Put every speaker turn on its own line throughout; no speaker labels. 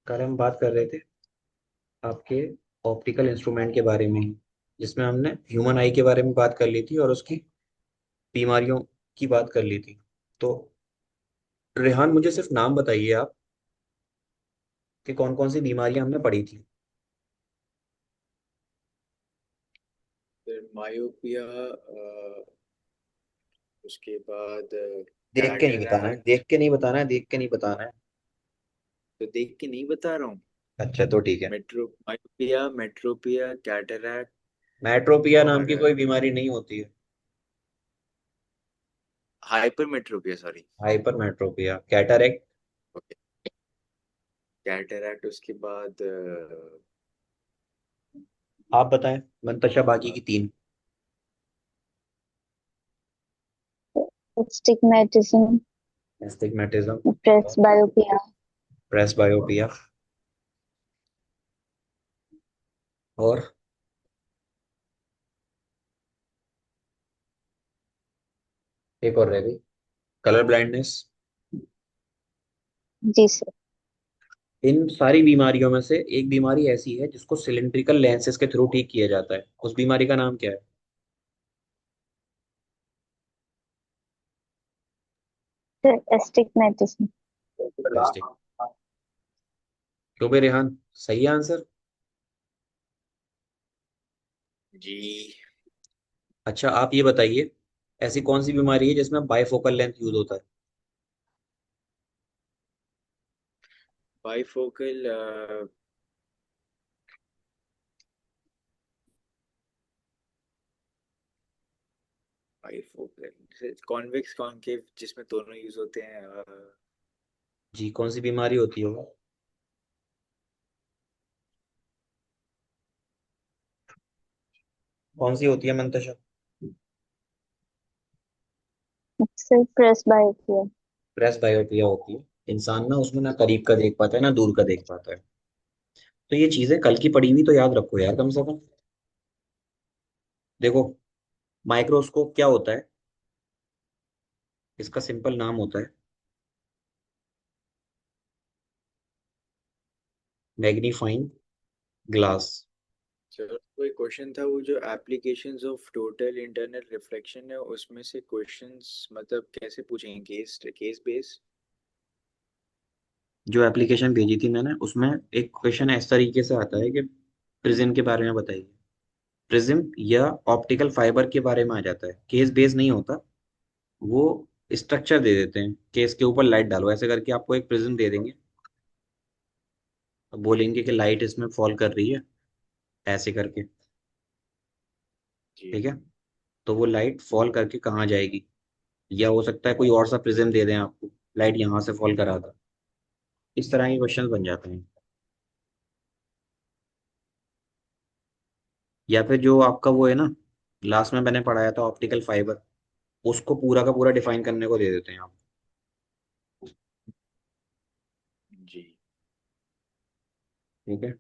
कल हम बात कर रहे थे आपके ऑप्टिकल इंस्ट्रूमेंट के बारे में ही, जिसमें हमने ह्यूमन आई के बारे में बात कर ली थी और उसकी बीमारियों की बात कर ली थी। तो रेहान, मुझे सिर्फ नाम बताइए आप कि कौन कौन सी बीमारियां हमने पढ़ी थी।
फिर मायोपिया, उसके बाद
देख के नहीं बताना है,
कैटरैक्ट।
देख के नहीं बताना है, देख के नहीं बताना है।
तो देख के नहीं बता रहा हूँ।
अच्छा तो ठीक है।
मायोपिया, मेट्रोपिया, कैटरैक्ट
मेट्रोपिया नाम
और
की कोई बीमारी नहीं होती है।
Hypermetropia, sorry.
Hypermetropia, cataract.
Okay. Cataract, उसके बाद
आप बताएं मंतशा, बाकी की तीन।
Stigmatism,
astigmatism.
Presbyopia.
Presbyopia. और एक और रह गई, कलर ब्लाइंडनेस।
जी सर।
इन सारी बीमारियों में से एक बीमारी ऐसी है जिसको सिलिंड्रिकल लेंसेज के थ्रू ठीक किया जाता है, उस बीमारी का नाम क्या है?
Sir astigmatism.
प्लास्टिक। क्यों बे रेहान, सही है आंसर।
जी।
अच्छा आप ये बताइए, ऐसी कौन सी बीमारी है जिसमें बाइफोकल लेंथ यूज होता है?
बाइफोकल, बाइफोकल कॉन्वेक्स कॉन्केव जिसमें दोनों यूज होते हैं।
जी, कौन सी बीमारी होती है वो? कौन सी होती है Mantasha?
Sir presbyopia.
Presbyopia होती है। इंसान ना उसमें ना करीब का देख पाता है ना दूर का देख पाता है। तो ये चीजें कल की पढ़ी हुई तो याद रखो यार, कम से कम। देखो, माइक्रोस्कोप क्या होता है? इसका सिंपल नाम होता है मैग्नीफाइंग ग्लास।
सर कोई क्वेश्चन था, वो जो applications of total internal reflection है उसमें से क्वेश्चंस मतलब कैसे पूछेंगे, केस केस बेस।
जो एप्लीकेशन भेजी थी मैंने उसमें एक क्वेश्चन इस तरीके से आता है कि प्रिज्म के बारे में बताइए। प्रिज्म या ऑप्टिकल फाइबर के बारे में आ जाता है, केस बेस नहीं होता। वो स्ट्रक्चर दे देते हैं, केस के ऊपर लाइट डालो ऐसे करके आपको एक प्रिज्म दे देंगे। अब बोलेंगे कि लाइट इसमें फॉल कर रही है ऐसे करके।
जी।
ठीक है। तो वो लाइट फॉल करके कहाँ जाएगी? या हो सकता है कोई और सा प्रिज्म दे दें आपको, लाइट यहाँ से फॉल करा था। इस तरह के क्वेश्चन बन जाते हैं। या फिर जो आपका वो है ना, लास्ट में मैंने पढ़ाया था ऑप्टिकल फाइबर, उसको पूरा का पूरा डिफाइन करने को दे देते हैं आप।
जी।
ठीक है।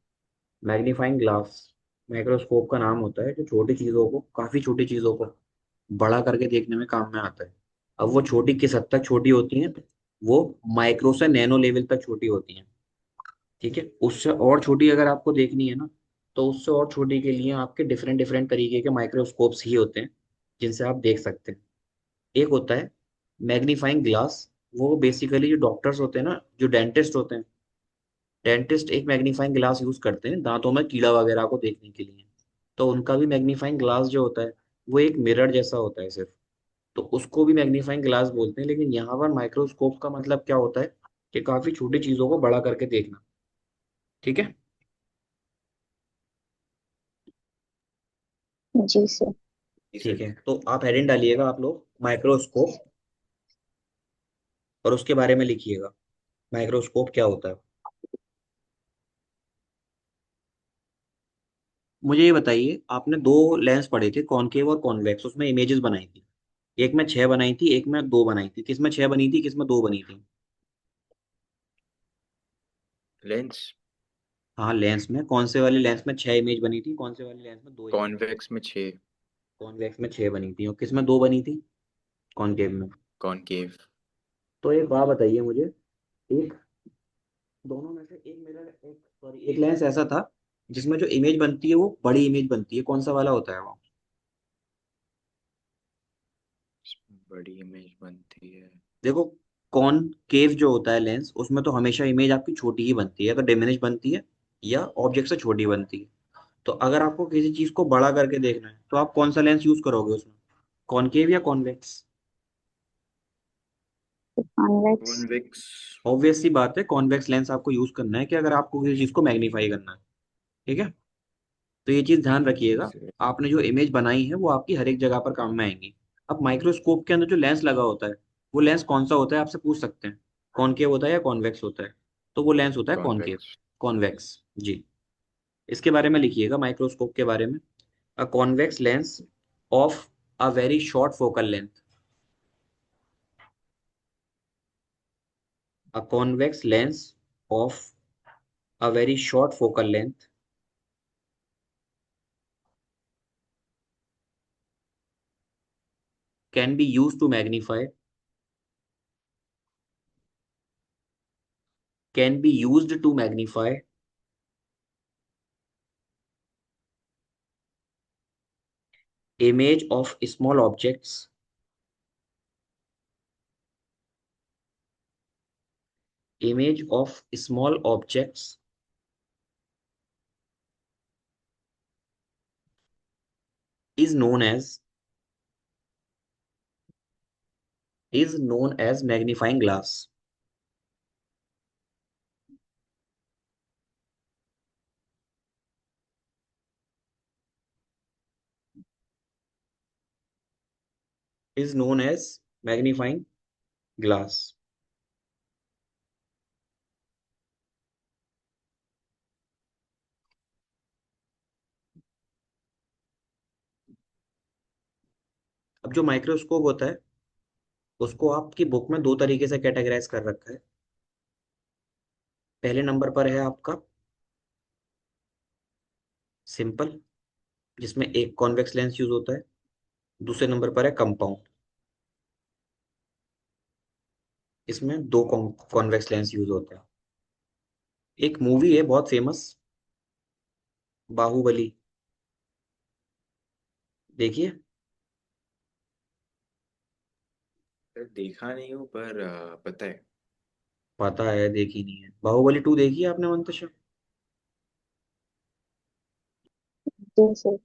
मैग्नीफाइंग ग्लास माइक्रोस्कोप का नाम होता है जो छोटी चीजों को, काफी छोटी चीजों को बड़ा करके देखने में काम में आता है। अब वो छोटी किस हद तक छोटी होती हैं? वो माइक्रो से नैनो लेवल तक छोटी होती हैं। ठीक है। उससे और छोटी अगर आपको देखनी है ना, तो उससे और छोटी के लिए आपके डिफरेंट डिफरेंट तरीके के माइक्रोस्कोप्स ही होते हैं जिनसे आप देख सकते हैं। एक होता है मैग्नीफाइंग ग्लास। वो बेसिकली जो डॉक्टर्स होते हैं ना, जो डेंटिस्ट होते हैं, डेंटिस्ट एक मैग्नीफाइंग ग्लास यूज करते हैं दांतों में कीड़ा वगैरह को देखने के लिए। तो उनका भी मैग्नीफाइंग ग्लास जो होता है वो एक मिरर जैसा होता है सिर्फ। तो उसको भी मैग्नीफाइंग ग्लास बोलते हैं, लेकिन यहाँ पर माइक्रोस्कोप का मतलब क्या होता है कि काफी छोटी चीजों को बड़ा करके देखना। ठीक है।
जी सर।
जी
ठीक
सर।
है, तो आप हेडिंग डालिएगा आप लोग माइक्रोस्कोप, और उसके बारे में लिखिएगा माइक्रोस्कोप क्या होता है। मुझे ये बताइए, आपने दो लेंस पढ़े थे, कॉनकेव और कॉन्वेक्स, उसमें इमेजेस बनाई थी। एक में छह बनाई थी, एक में दो बनाई थी। किस में छह बनी थी, किस में दो बनी थी?
लेंस।
हाँ, लेंस में कौन से वाले लेंस में छह इमेज बनी थी, कौन से वाले लेंस में दो इमेज बनी थी?
कॉन्वेक्स में 6।
कॉन्वेक्स में छह बनी थी, और किस में दो बनी थी? कॉनकेव में।
कॉनकेव।
तो एक बात बताइए मुझे, एक दोनों में से एक मिरर, एक सॉरी एक लेंस ऐसा था जिसमें जो इमेज बनती है वो बड़ी इमेज बनती है, कौन सा वाला होता है वो?
इसमें बड़ी इमेज बनती है।
देखो, कॉनकेव जो होता है लेंस, उसमें तो हमेशा इमेज आपकी छोटी ही बनती है, तो डिमिनिश बनती है या ऑब्जेक्ट से छोटी बनती है। तो अगर आपको किसी चीज को बड़ा करके देखना है तो आप कौन सा लेंस यूज करोगे उसमें, कॉनकेव या कॉन्वेक्स?
कॉन्वेक्स।
कॉन्वेक्स।
ऑब्वियस सी बात है, कॉन्वेक्स लेंस आपको यूज करना है कि अगर आपको किसी चीज को मैग्नीफाई करना है। ठीक है, तो ये चीज ध्यान
जी
रखिएगा।
सर।
आपने जो इमेज बनाई है वो आपकी हर एक जगह पर काम में आएंगी। अब माइक्रोस्कोप के अंदर जो लेंस लगा होता है, वो लेंस कौन सा होता है आपसे पूछ सकते हैं, कॉनकेव होता है या कॉन्वेक्स होता है? तो वो लेंस होता है कॉनकेव,
कॉन्वेक्स।
कॉन्वेक्स जी। इसके बारे में लिखिएगा माइक्रोस्कोप के बारे में। A convex lens of a very short focal length, a convex lens of a very short focal length can be used to magnify, can be used to magnify image of small objects, image of small objects is known as, is known as magnifying glass, is known as magnifying glass। अब जो microscope होता है उसको आपकी book में दो तरीके से कैटेगराइज कर रखा है। पहले नंबर पर है आपका सिंपल, जिसमें एक कॉन्वेक्स लेंस यूज होता है। दूसरे नंबर पर है कंपाउंड, इसमें दो कॉन्वेक्स लेंस यूज होते हैं। एक मूवी है बहुत फेमस, बाहुबली, देखिए।
सर देखा नहीं हूँ पर पता है।
पता है, देखी नहीं है? बाहुबली 2 देखी है आपने मंतशा?
जी सर।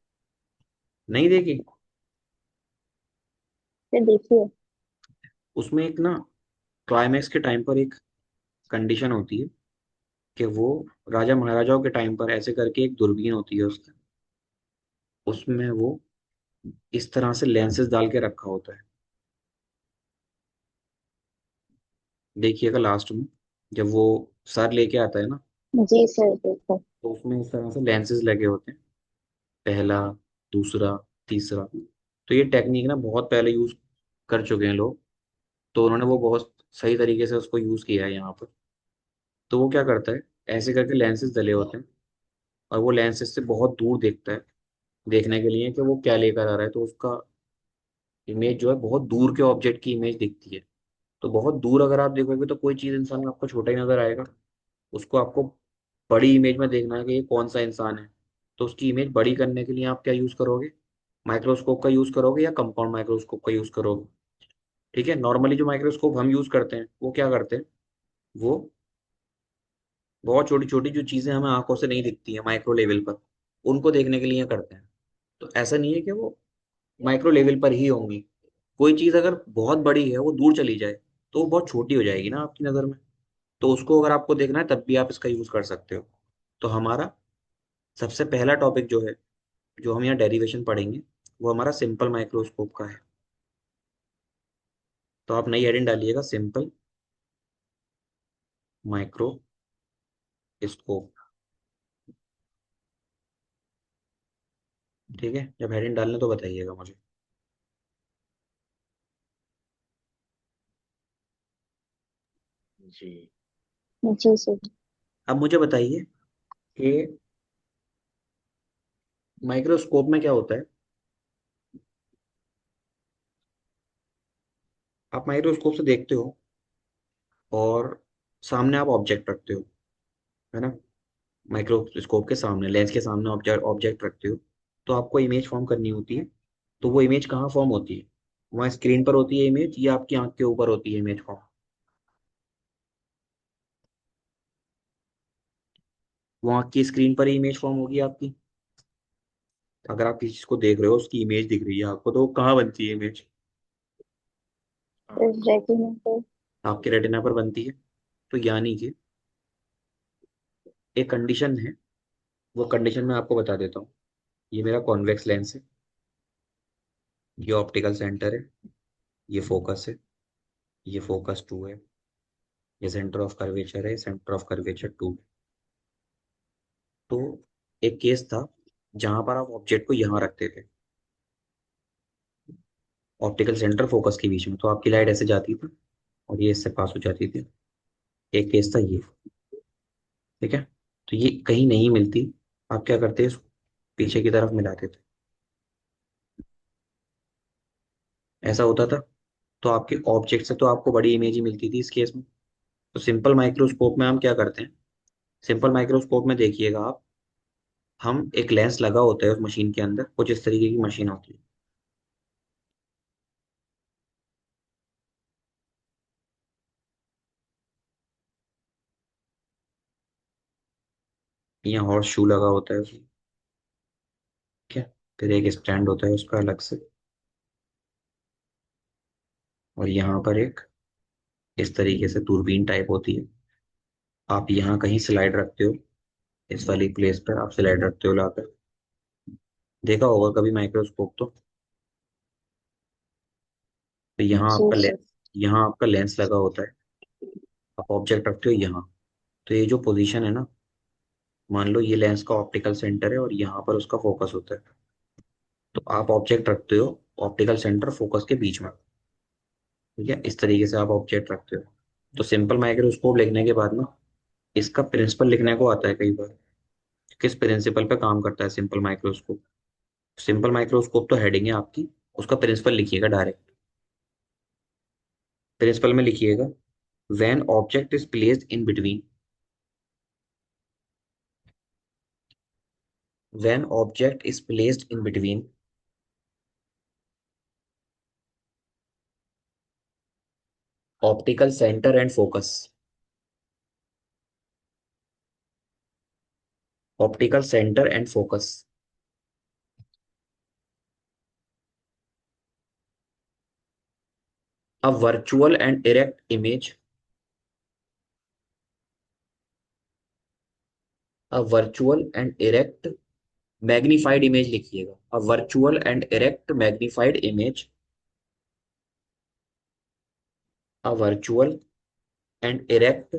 नहीं देखी?
फिर देखिए।
उसमें एक ना क्लाइमैक्स के टाइम पर एक कंडीशन होती है कि वो राजा महाराजाओं के टाइम पर ऐसे करके एक दूरबीन होती है उसके, उसमें वो इस तरह से लेंसेज डाल के रखा होता है। देखिएगा लास्ट में जब वो सर लेके आता है ना,
जी सर देखो।
तो उसमें इस तरह से लेंसेज लगे होते हैं, पहला, दूसरा, तीसरा। तो ये टेक्निक ना बहुत पहले यूज कर चुके हैं लोग, तो उन्होंने वो बहुत सही तरीके से उसको यूज किया है यहाँ पर। तो वो क्या करता है, ऐसे करके लेंसेज डले होते हैं और वो लेंसेज से बहुत दूर देखता है, देखने के लिए कि वो क्या लेकर आ रहा है। तो उसका इमेज जो है बहुत दूर के ऑब्जेक्ट की इमेज दिखती है। तो बहुत दूर अगर आप देखोगे तो कोई चीज इंसान को आपको छोटा ही नजर आएगा, उसको आपको बड़ी इमेज में देखना है कि ये कौन सा इंसान है। तो उसकी इमेज बड़ी करने के लिए आप क्या यूज करोगे, माइक्रोस्कोप का यूज करोगे या कंपाउंड माइक्रोस्कोप का यूज करोगे? ठीक है, नॉर्मली जो माइक्रोस्कोप हम यूज करते हैं वो क्या करते हैं, वो बहुत छोटी छोटी जो चीजें हमें आंखों से नहीं दिखती है माइक्रो लेवल पर, उनको देखने के लिए करते हैं। तो ऐसा नहीं है कि वो माइक्रो लेवल पर ही होंगी। कोई चीज अगर बहुत बड़ी है, वो दूर चली जाए, तो वो बहुत छोटी हो जाएगी ना आपकी नजर में। तो उसको अगर आपको देखना है तब भी आप इसका यूज कर सकते हो। तो हमारा सबसे पहला टॉपिक जो है, जो हम यहाँ डेरिवेशन पढ़ेंगे, वो हमारा सिंपल माइक्रोस्कोप का है। तो आप नई हेडिंग डालिएगा, सिंपल माइक्रोस्कोप। ठीक है, जब हेडिंग डालने तो बताइएगा मुझे।
जी।
जी सर।
अब मुझे बताइए कि माइक्रोस्कोप में क्या होता है। आप माइक्रोस्कोप से देखते हो और सामने आप ऑब्जेक्ट रखते हो, है ना। माइक्रोस्कोप के सामने, लेंस के सामने ऑब्जेक्ट ऑब्जेक्ट रखते हो, तो आपको इमेज फॉर्म करनी होती है। तो वो इमेज कहाँ फॉर्म होती है? वहाँ स्क्रीन पर होती है इमेज, या आपकी आंख के ऊपर होती है इमेज फॉर्म? वो आंख की स्क्रीन पर ही इमेज फॉर्म होगी आपकी। अगर आप किसी चीज को देख रहे हो, उसकी इमेज दिख रही है आपको, तो वो कहाँ बनती है इमेज?
हाँ।
रेटिना पर।
आपके रेटिना पर बनती है। तो यानी कि एक कंडीशन है, वो कंडीशन मैं आपको बता देता हूँ। ये मेरा कॉन्वेक्स लेंस है, ये ऑप्टिकल सेंटर है, ये फोकस है, ये फोकस टू है, ये सेंटर ऑफ कर्वेचर है, सेंटर ऑफ कर्वेचर टू। तो एक केस था जहां पर आप ऑब्जेक्ट को यहाँ रखते थे, ऑप्टिकल सेंटर फोकस के बीच में, तो आपकी लाइट ऐसे जाती थी और ये इससे पास हो जाती थी। एक केस था ये। ठीक है। तो ये कहीं नहीं मिलती, आप क्या करते हैं, इसको पीछे की तरफ मिलाते थे। ऐसा होता था, तो आपके ऑब्जेक्ट से तो आपको बड़ी इमेज ही मिलती थी इस केस में। तो सिंपल माइक्रोस्कोप में हम क्या करते हैं, सिंपल माइक्रोस्कोप में देखिएगा आप, हम एक लेंस लगा होता है उस मशीन के अंदर, कुछ इस तरीके की मशीन होती है। यहाँ हॉर्स शू लगा होता है उसमें। ठीक है। फिर एक स्टैंड होता है उसका अलग से, और यहाँ पर एक इस तरीके से दूरबीन टाइप होती है। आप यहाँ कहीं स्लाइड रखते हो, इस वाली प्लेस पर आप स्लाइड रखते हो लाकर। देखा होगा कभी माइक्रोस्कोप तो यहाँ
जी
आपका
सर।
लेंस, यहाँ आपका लेंस लगा होता है, आप ऑब्जेक्ट रखते हो यहाँ। तो ये जो पोजीशन है ना, मान लो ये लेंस का ऑप्टिकल सेंटर है और यहाँ पर उसका फोकस होता है। तो आप ऑब्जेक्ट रखते हो ऑप्टिकल सेंटर फोकस के बीच में। ठीक है, इस तरीके से आप ऑब्जेक्ट रखते हो। तो सिंपल माइक्रोस्कोप लिखने के बाद ना, इसका प्रिंसिपल लिखने को आता है कई बार। किस प्रिंसिपल पे काम करता है सिंपल माइक्रोस्कोप? सिंपल माइक्रोस्कोप तो हेडिंग है आपकी, उसका प्रिंसिपल लिखिएगा डायरेक्ट। प्रिंसिपल में लिखिएगा, when object is placed in between, when object is placed in between optical centre and focus, optical centre and focus, a virtual and erect image, a virtual and erect magnified image लिखिएगा, a virtual and erect magnified image, a virtual and erect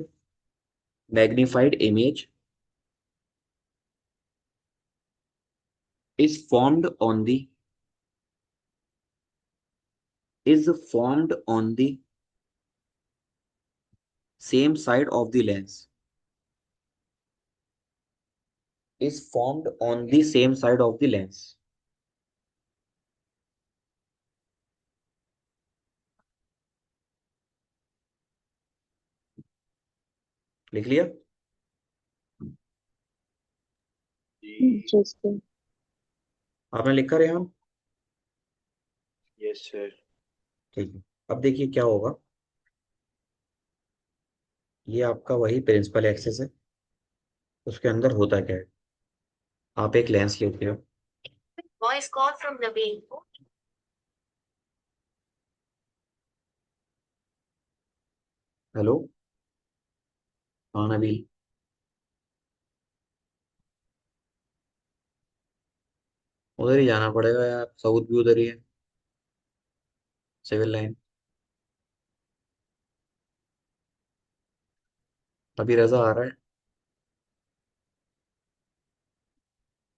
magnified image is formed on the, is formed on the same side of the lens, is formed on the same side of the lens। लिख लिया?
जी।
जी sir.
आपने लिखा Rehan?
Yes sir.
ठीक है। अब देखिए क्या होगा, ये आपका वही प्रिंसिपल एक्सेस है, उसके अंदर होता क्या है, आप एक लेंस लेते हो। Voice call from Naveen. Hello. हाँ नबील। उधर ही जाना पड़ेगा यार, साउथ भी उधर ही है, सिविल लाइन। अभी रजा आ रहा है।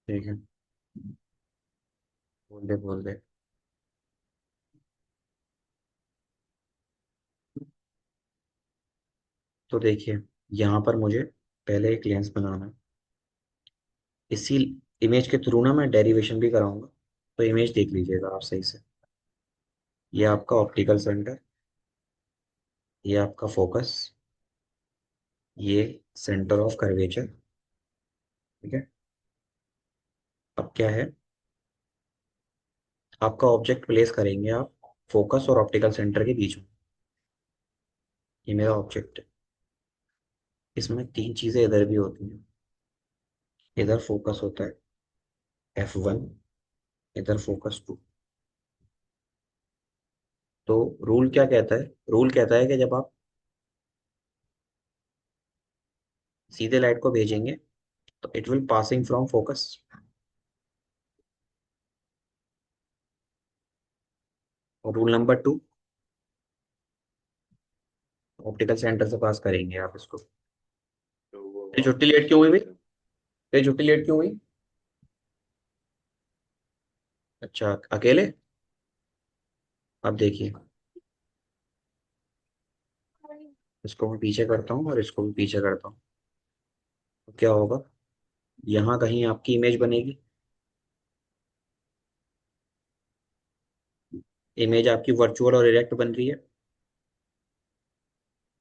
ठीक है, बोल दे बोल दे। तो देखिए, यहाँ पर मुझे पहले एक लेंस बनाना है। इसी इमेज के थ्रू ना मैं डेरिवेशन भी कराऊंगा, तो इमेज देख लीजिएगा आप सही से। ये आपका ऑप्टिकल सेंटर, ये आपका फोकस, ये सेंटर ऑफ कर्वेचर। ठीक है। अब क्या है, आपका ऑब्जेक्ट प्लेस करेंगे आप फोकस और ऑप्टिकल सेंटर के बीच में। ये मेरा ऑब्जेक्ट है। इसमें तीन चीजें इधर भी होती हैं। इधर फोकस होता है F1, इधर फोकस 2। तो रूल क्या कहता है, रूल कहता है कि जब आप सीधे लाइट को भेजेंगे तो it will passing from focus. और रूल नंबर 2, ऑप्टिकल सेंटर से पास करेंगे आप इसको।
तो वो
ये छुट्टी
ऑप्टिकल
लेट क्यों हुई भाई?
सेंटर।
ये छुट्टी लेट क्यों हुई? अच्छा, अकेले? अब देखिए, इसको मैं पीछे करता हूँ और इसको भी पीछे करता हूँ। तो क्या होगा, यहाँ कहीं आपकी इमेज बनेगी। इमेज आपकी वर्चुअल और इरेक्ट बन रही है।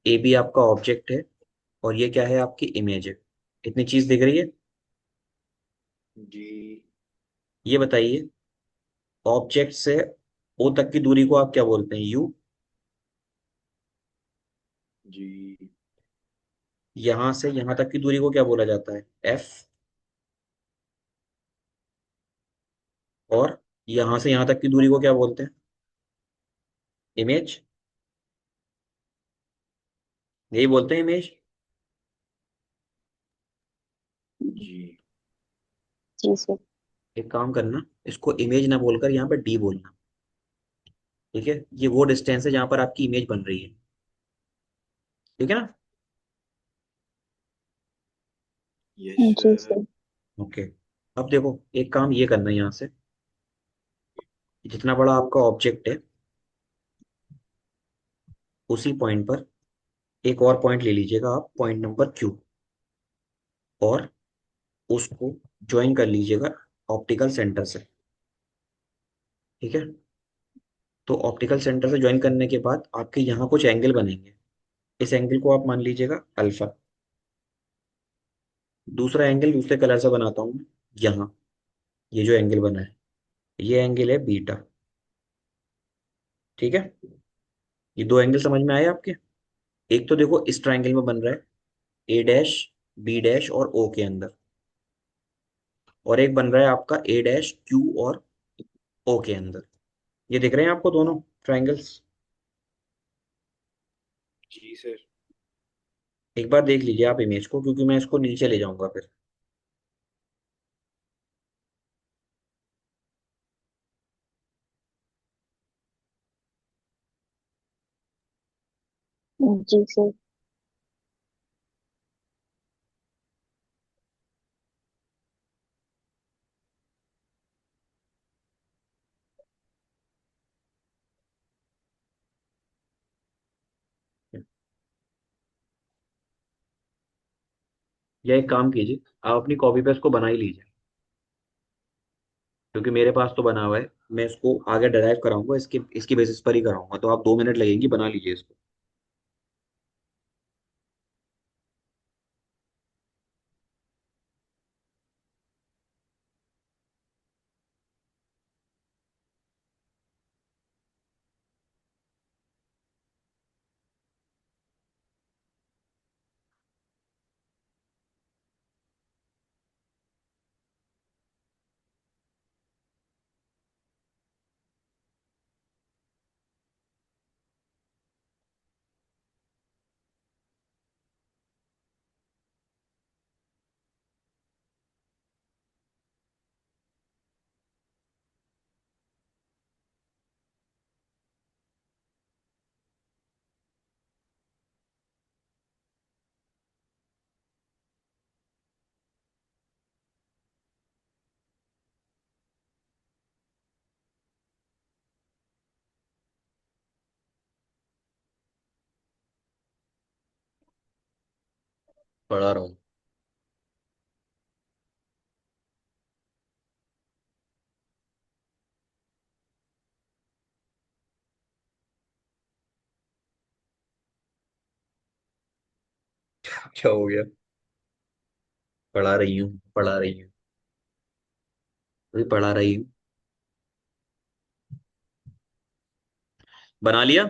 ए भी आपका ऑब्जेक्ट है और ये क्या है, आपकी इमेज है। इतनी चीज दिख रही है।
जी।
ये बताइए, ऑब्जेक्ट से ओ तक की दूरी को आप क्या बोलते हैं, यू।
जी।
यहां से यहां तक की दूरी को क्या बोला जाता है, एफ। और यहां से यहां तक की दूरी को क्या बोलते हैं, इमेज। यही बोलते हैं, इमेज।
जी।
जी सर।
एक काम करना, इसको इमेज ना बोलकर यहाँ पे डी बोलना। ठीक है, ये वो डिस्टेंस है जहां पर आपकी इमेज बन रही है। ठीक है ना?
यस
जी
सर।
सर।
ओके। अब देखो, एक काम ये करना है, यहाँ से जितना बड़ा आपका ऑब्जेक्ट है उसी पॉइंट पर एक और पॉइंट ले लीजिएगा आप, पॉइंट नंबर क्यू। और उसको ज्वाइन कर लीजिएगा ऑप्टिकल सेंटर से। ठीक है। तो ऑप्टिकल सेंटर से ज्वाइन करने के बाद आपके यहाँ कुछ एंगल बनेंगे। इस एंगल को आप मान लीजिएगा अल्फा। दूसरा एंगल दूसरे कलर से बनाता हूँ मैं। यहाँ ये जो एंगल बना है, ये एंगल है बीटा। ठीक है। ये दो एंगल समझ में आए आपके? एक तो देखो इस ट्राइंगल में बन रहा है, ए डैश, बी डैश और ओ के अंदर। और एक बन रहा है आपका ए डैश, क्यू और ओ के अंदर। ये दिख रहे हैं आपको दोनों ट्राइंगल्स?
जी सर।
एक बार देख लीजिए आप इमेज को, क्योंकि मैं इसको नीचे ले जाऊंगा फिर।
जी सर।
या एक काम कीजिए, आप अपनी कॉपी पे इसको बना ही लीजिए, क्योंकि मेरे पास तो बना हुआ है। मैं इसको आगे डराइव कराऊंगा, इसके इसकी बेसिस पर ही कराऊंगा, तो आप 2 मिनट लगेंगी, बना लीजिए इसको। पढ़ा रहा हूँ। क्या हो गया? पढ़ा रही हूँ, पढ़ा रही हूँ, अभी पढ़ा रही हूँ। बना लिया?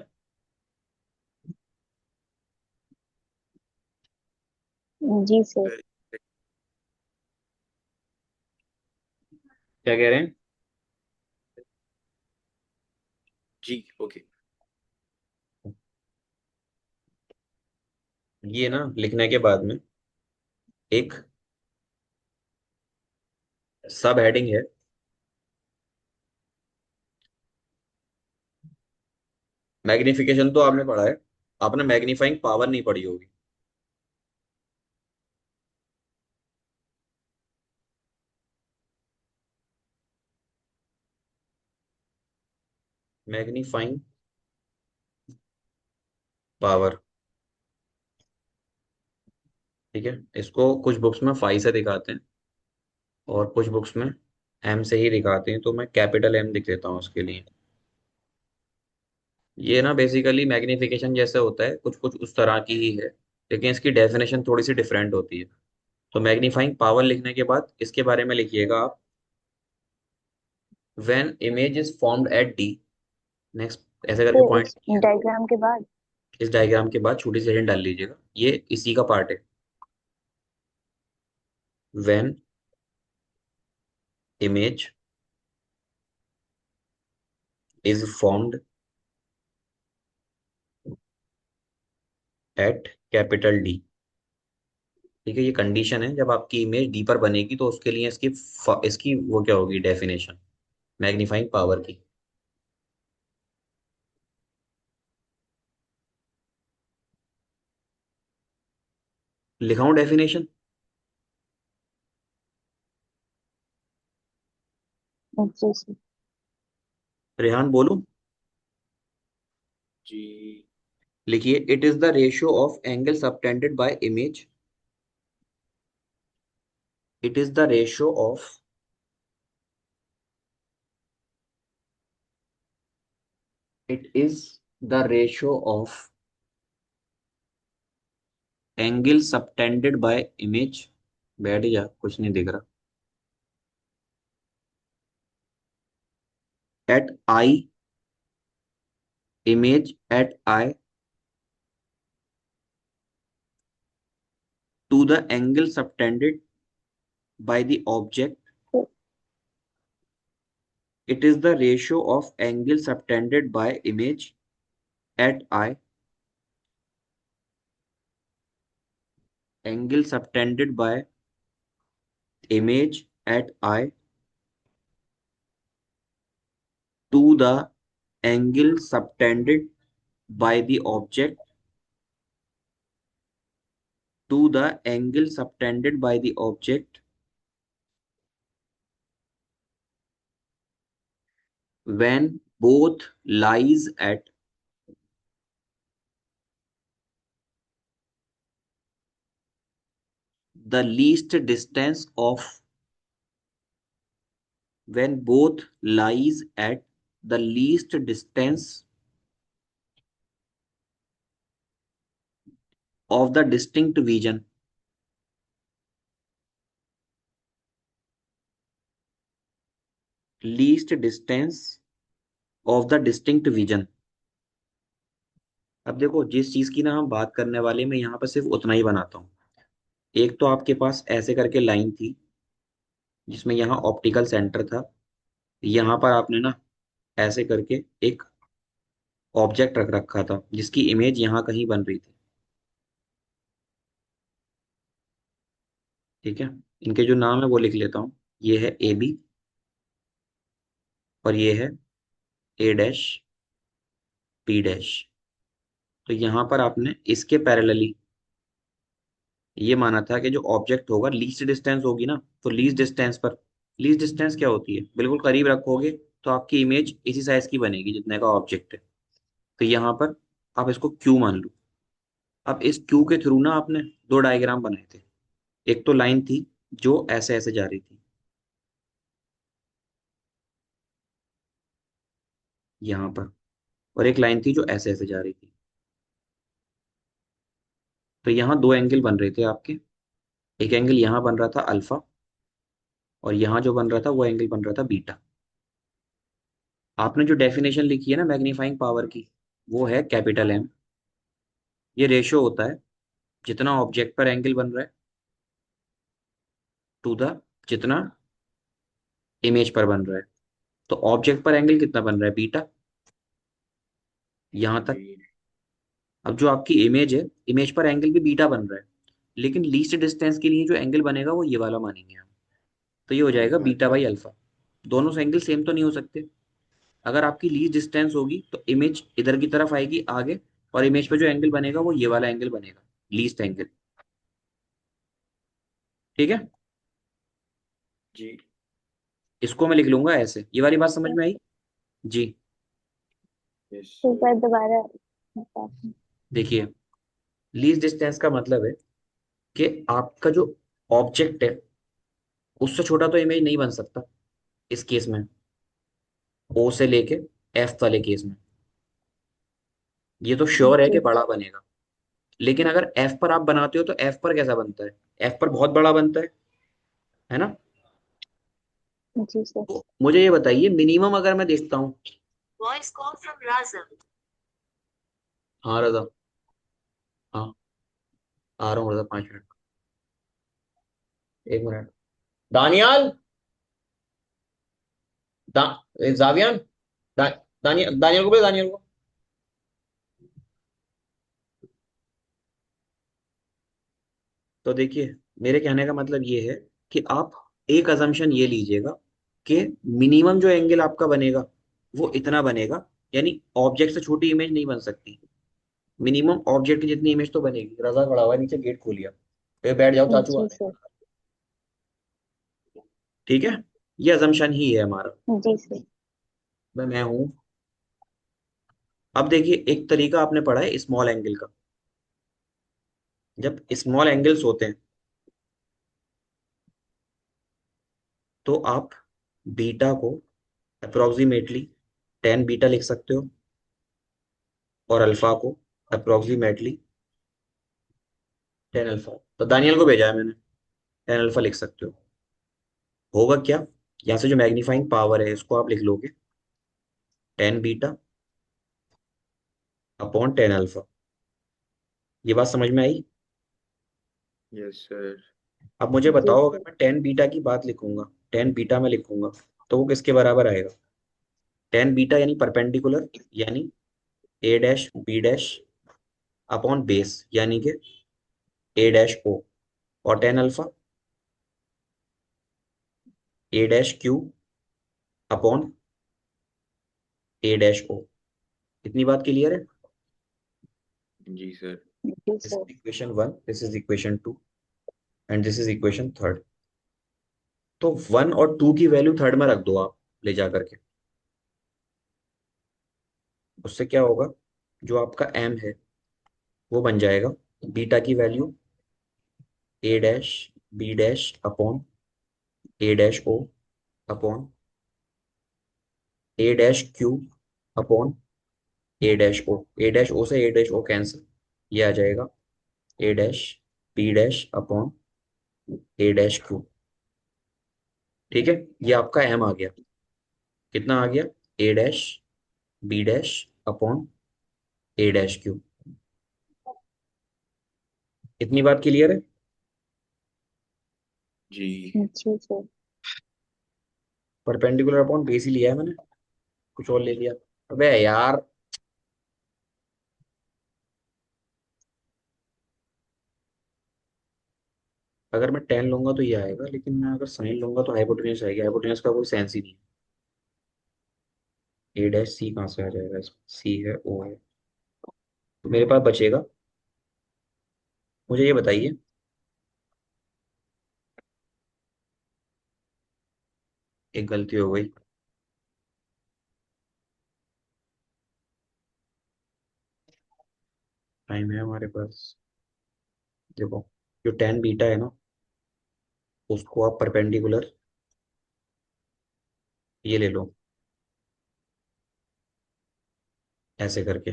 जी सर।
Very-
क्या कह रहे हैं?
जी ओके।
ये ना लिखने के बाद में एक सब हेडिंग है। मैग्निफिकेशन तो आपने पढ़ा है, आपने मैग्नीफाइंग पावर नहीं पढ़ी होगी। मैग्नीफाइंग पावर, ठीक है, इसको कुछ बुक्स में फाई से दिखाते हैं और कुछ बुक्स में एम से ही दिखाते हैं, तो मैं कैपिटल एम लिख देता हूँ उसके लिए। ये ना बेसिकली मैग्निफिकेशन जैसे होता है, कुछ कुछ उस तरह की ही है, लेकिन इसकी डेफिनेशन थोड़ी सी डिफरेंट होती है। तो मैग्नीफाइंग पावर लिखने के बाद इसके बारे में लिखिएगा आप, when image is formed at D, next ऐसे करके
तो
पॉइंट
इस
लिखिएगा।
डायग्राम के बाद।
इस डायग्राम के बाद छोटी सी हेडिंग डाल लीजिएगा, ये इसी का पार्ट है। When image is formed at capital D, ठीक है, ये कंडीशन है, जब आपकी इमेज डी पर बनेगी तो उसके लिए इसकी वो क्या होगी डेफिनेशन, मैग्नीफाइंग पावर की। लिखाऊं डेफिनेशन?
जी सर।
रेहान बोलूं?
जी
लिखिए, it is the ratio of angle subtended by image, it is the ratio of, it is the ratio of angle subtended by image, बैठ जा कुछ नहीं दिख रहा, at eye, image at eye, to the angle subtended by the object,
तो
it is the ratio of angle subtended by image at I, angle subtended by image at I, to the angle subtended by the object, to the angle subtended by the object when both lies at the least distance of, when both lies at the least distance of the distinct vision, least distance of the distinct vision। अब देखो, जिस चीज की ना हम बात करने वाले, मैं यहाँ पर सिर्फ उतना ही बनाता हूँ। एक तो आपके पास ऐसे करके लाइन थी, जिसमें यहाँ ऑप्टिकल सेंटर था, यहाँ पर आपने ना ऐसे करके एक ऑब्जेक्ट रख रखा था जिसकी इमेज यहाँ कहीं बन रही थी, ठीक है। इनके जो नाम है वो लिख लेता हूँ, ये है ए बी और ये है ए डैश बी डैश। तो यहाँ पर आपने इसके पैरेलली ये माना था कि जो ऑब्जेक्ट होगा लीस्ट डिस्टेंस होगी ना, तो लीस्ट डिस्टेंस पर, लीस्ट डिस्टेंस क्या होती है, बिल्कुल करीब रखोगे तो आपकी इमेज इसी साइज की बनेगी जितने का ऑब्जेक्ट है। तो यहाँ पर आप इसको क्यू मान लो। अब इस क्यू के थ्रू ना आपने दो डायग्राम बनाए थे, एक तो लाइन थी जो ऐसे ऐसे जा रही थी यहाँ पर, और एक लाइन थी जो ऐसे ऐसे जा रही थी। तो यहाँ दो एंगल बन रहे थे आपके, एक एंगल यहाँ बन रहा था अल्फा, और यहाँ जो बन रहा था वो एंगल बन रहा था बीटा। आपने जो डेफिनेशन लिखी है ना मैग्नीफाइंग पावर की, वो है कैपिटल एम। ये रेशियो होता है जितना ऑब्जेक्ट पर एंगल बन रहा है टू द जितना इमेज पर बन रहा है। तो ऑब्जेक्ट पर एंगल कितना बन रहा है, बीटा, यहां तक।
जी।
अब जो आपकी इमेज है, इमेज पर एंगल भी बीटा बन रहा है, लेकिन लीस्ट डिस्टेंस के लिए जो एंगल बनेगा वो ये वाला मानेंगे हम। तो ये हो जाएगा
अल्फा।
Beta by alpha. दोनों से एंगल सेम तो नहीं हो सकते। अगर आपकी लीस्ट डिस्टेंस होगी तो इमेज इधर की तरफ आएगी आगे, और इमेज पे जो एंगल बनेगा वो ये वाला एंगल बनेगा, लीस्ट एंगल। ठीक है।
जी।
इसको मैं लिख लूंगा ऐसे। ये वाली बात समझ में आई? जी।
यस
एक
सर।
बार दोबारा बताना।
देखिए, लीस्ट डिस्टेंस का मतलब है कि आपका जो ऑब्जेक्ट है उससे छोटा तो इमेज नहीं बन सकता इस केस में, ओ से लेके एफ वाले केस में। ये तो श्योर है
जी
कि बड़ा बनेगा। लेकिन अगर एफ पर आप बनाते हो तो एफ पर कैसा बनता है, एफ पर बहुत बड़ा बनता है ना।
जी सर।
तो मुझे ये बताइए, मिनिमम अगर मैं देखता हूँ। वॉइस कॉल फ्रॉम राजा। हाँ रजा। हाँ, आ रहा हूँ रजा, 5 मिनट। एक मिनट। दानियाल, दा, जावियान, दा, दानियल दानियल को बोले, दानियल को। तो देखिए, मेरे कहने का मतलब ये है कि आप एक अजम्पशन ये लीजिएगा कि मिनिमम जो एंगल आपका बनेगा वो इतना बनेगा, यानी ऑब्जेक्ट से छोटी इमेज नहीं बन सकती। मिनिमम ऑब्जेक्ट की जितनी इमेज तो बनेगी। रजा खड़ा हुआ है नीचे, गेट खोलिए। पे बैठ जाओ, चाचू आ
जी
रहे
सर।
हैं। ठीक है, ये अजम्पशन ही है हमारा।
जी सर।
मैं हूं। अब देखिए, एक तरीका आपने पढ़ा है स्मॉल एंगल का। जब स्मॉल एंगल्स होते हैं तो आप बीटा को अप्रोक्सीमेटली 10 बीटा लिख सकते हो, और अल्फा को अप्रोक्सीमेटली 10 अल्फा। तो दानियल को भेजा है मैंने, 10 अल्फा लिख सकते हो। होगा क्या, यहाँ से जो मैग्नीफाइंग पावर है इसको आप लिख लोगे 10 बीटा अपॉन 10 अल्फा। ये बात समझ में आई?
Yes sir.
अब मुझे
जी
बताओ, अगर
सर।
मैं 10 बीटा की बात लिखूंगा, 10 बीटा में लिखूंगा, तो वो किसके बराबर आएगा? 10 बीटा यानी परपेंडिकुलर, यानी A dash B dash upon base, यानी कि ए डैश ओ। और 10 alpha A dash Q upon A dash O. इतनी बात क्लियर है?
जी सर।
जी
this
sir.
Is equation 1, this is equation 2, and this is equation 3। तो 1 और 2 की वैल्यू थर्ड में रख दो आप, ले जा करके। उससे क्या होगा, जो आपका एम है वो बन जाएगा बीटा की value A dash B dash upon A dash O upon A dash Q upon A dash O. A dash ओ से ए डैश ओ कैंसिल, ये आ जाएगा ए dash B dash upon A dash Q. ठीक है, ये आपका एम आ गया। कितना आ गया? ए dash B dash upon A dash Q. इतनी बात क्लियर है?
जी।
जी सर।
परपेंडिकुलर अपॉन बेस ही लिया है मैंने, कुछ और ले लिया? अबे यार, अगर मैं 10 लूंगा तो ये आएगा, लेकिन मैं अगर साइन लूंगा तो हाइपोटेन्यूस आएगी। हाइपोटेन्यूस का कोई सेंस ही नहीं। ए डैश सी कहाँ से आ जाएगा इसमें, सी है ओ है। तो मेरे पास बचेगा, मुझे ये बताइए, एक गलती हो गई। टाइम है हमारे पास। देखो, जो 10 बीटा है ना, उसको आप परपेंडिकुलर ये ले लो, ऐसे करके।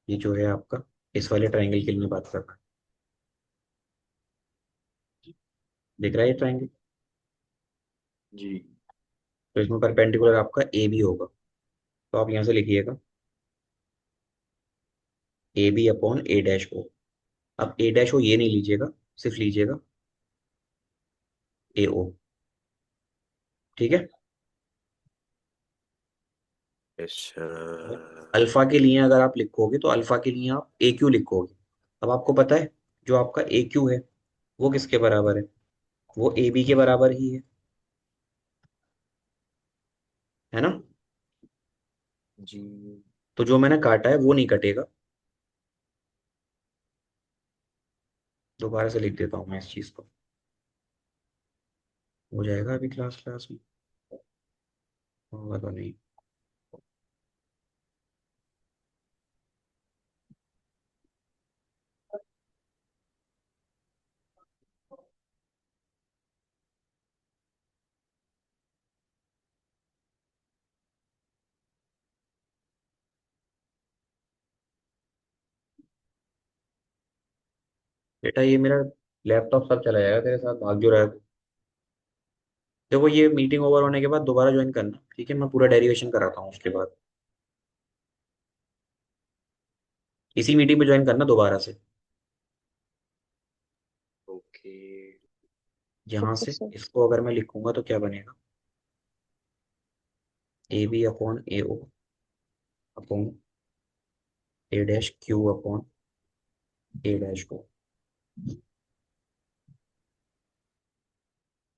ये जो है आपका इस वाले ट्राइंगल के लिए मैं बात कर रहा हूँ। दिख रहा है ये ट्राइंगल?
जी।
तो इसमें परपेंडिकुलर आपका ए बी होगा। तो आप यहाँ से लिखिएगा A B upon A dash O. अब ए डैश ओ ये नहीं लीजिएगा, सिर्फ लीजिएगा ए ओ। ठीक है।
यस
और
सर।
अल्फा के लिए अगर आप लिखोगे तो अल्फा के लिए आप ए क्यू लिखोगे। अब आपको पता है जो आपका ए क्यू है वो किसके बराबर है? वो ए बी के बराबर ही है ना?
जी।
तो जो मैंने काटा है वो नहीं कटेगा। दोबारा से लिख देता हूँ मैं इस चीज को। हो जाएगा अभी क्लास क्लास में? होगा तो नहीं। बेटा ये मेरा लैपटॉप सब चला जाएगा तेरे साथ भाग जो रहा है तू। देखो ये मीटिंग ओवर होने के बाद दोबारा ज्वाइन करना, ठीक है? मैं पूरा डेरिवेशन कराता हूँ उसके बाद। इसी मीटिंग में ज्वाइन करना दोबारा से।
ओके।
यहाँ
ओके
से
सर।
इसको अगर मैं लिखूंगा तो क्या बनेगा? A B upon A O upon A dash Q upon A dash O.